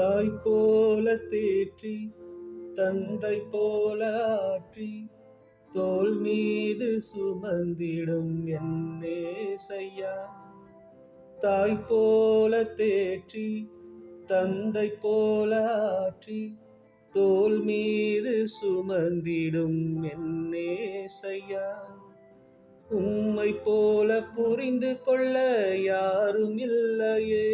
தாய் போல தேற்றி தந்தை போல ஆற்றி தோள் மீது சுமந்திடும் என் நேசையா. தாய் போல தேற்றி தந்தை போல ஆற்றி தோள் மீது சுமந்திடும் என் நேசையா. உம்மை போல புரிந்து கொள்ள யாரும் இல்லையே,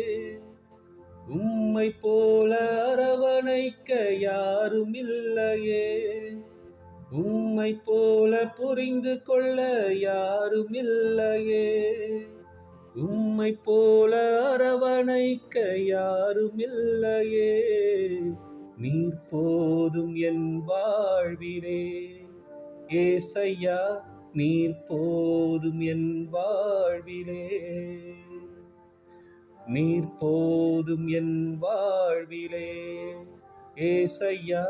உம்மை போல அரவணைக்க யாரும் இல்லையே, உம்மை போல புரிந்து கொள்ள யாரும் இல்லையே, உம்மை போல அரவணைக்க யாரும் இல்லையே. நீர் போதும் என் வாழ்விலே ஏசையா, நீர் போதும் என் வாழ்விலே, நீர் போதும் என் வாழ்விலே ஏசையா,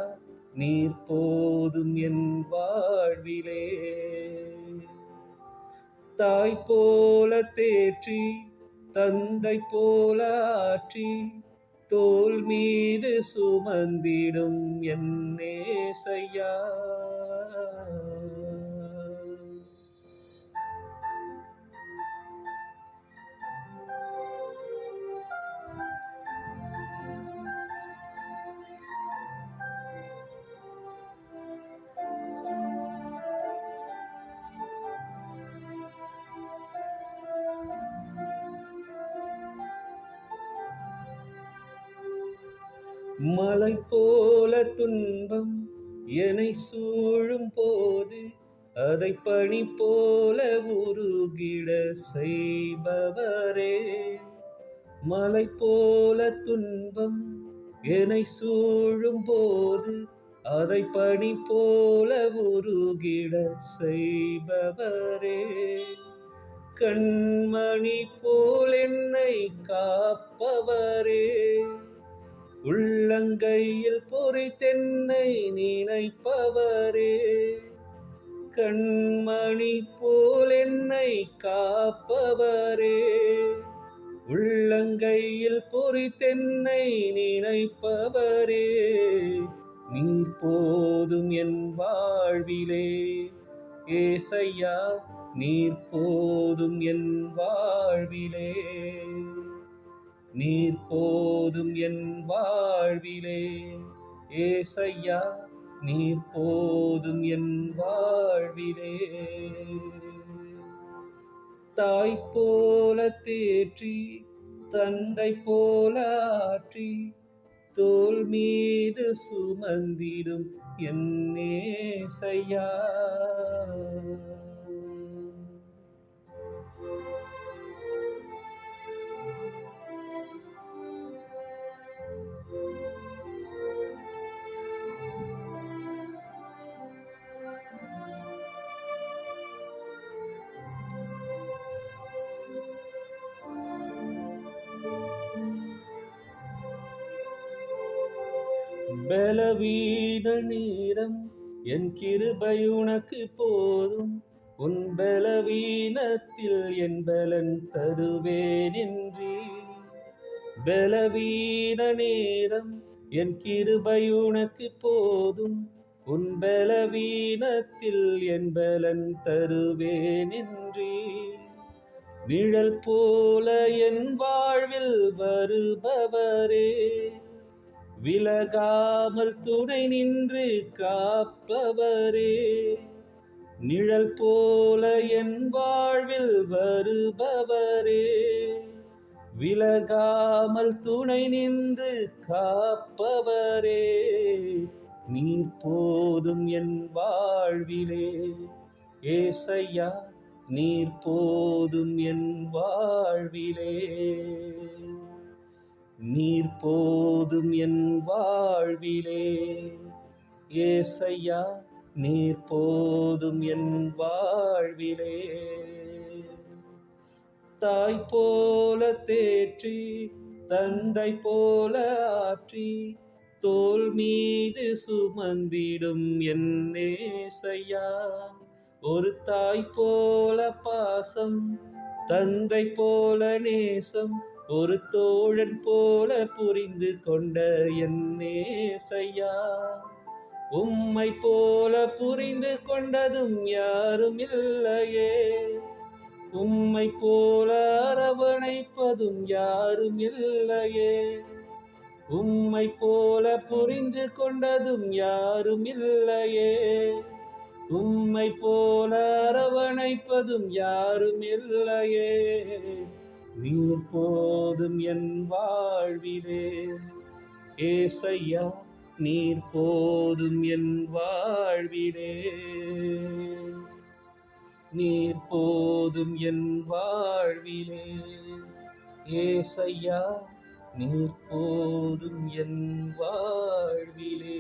நீர் போதும் என் வாழ்விலே. தாய் போல தேற்றி தந்தை போல ஆற்றி தோள் மீது சுமந்திடும் என் நேசையா. மலை போல துன்பம் என்னை சூழும் போது அதை பனி போல உருகிட செய்பவரே. மலை போல துன்பம் என்னை சூழும் போது அதை பனி போல உருகிட செய்பவரே. கண்மணி போல் என்னை காப்பவரே, உள்ளங்கையில் பொறித்தென்னை நினைப்பவரே. கண்மணி போல் என்னை காப்பவரே, உள்ளங்கையில் பொறித்தென்னை நினைப்பவரே. நீர் போதும் என் வாழ்விலே ஏசையா, நீர் போதும் என் வாழ்விலே, நீர் போதும் என் வாழ்விலே ஏசையா, நீர் போதும் என் வாழ்விலே. தாய் போல தேற்றி தந்தை போல ஆற்றி தோள் மீது சுமந்திடும் என் நேசையா. பலவீன நேரம் என் கிருபை உனக்கு போதும், உன் பலவீனத்தில் என் பலன் தருவேன் என்றீர். பலவீன நேரம் என் கிருபை உனக்கு போதும், உன் பலவீனத்தில் என் பலன் தருவேன் என்றீர். நிழல் போல என் வாழ்வில் வருபவரே, விலகாமல் துணை நின்று காப்பவரே. நிழல் போல என் வாழ்வில் வருபவரே, விலகாமல் துணை நின்று காப்பவரே. நீர் போதும் என் வாழ்விலே ஏசையா, நீர் போதும் என் வாழ்விலே, நீர் போதும் என் வாழ்விலே ஏசையா, நீர் போதும் என் வாழ்விலே. தாய் போல தேற்றி தந்தை போல ஆற்றி தோள் மீது சுமந்திடும் என் நேசையா. ஒரு தாய் போல பாசம், தந்தை போல நேசம், ஒரு தோழன் போல புரிந்து கொண்ட என் நேசையா, உம்மை போல புரிந்து கொண்டதும் யாரும் இல்லையே. உம்மை போல அரவணைப்பதும் யாரும் இல்லையே. உம்மை போல புரிந்து கொண்டதும் யாரும் இல்லையே. உம்மை போல அரவணைப்பதும் யாரும் இல்லையே. நீர் போதும் என் வாழ்விலே ஏசையா, நீர் போதும் என் வாழ்விலே. நீர் போதும் என் வாழ்விலே ஏசையா, நீர் போதும் என் வாழ்விலே.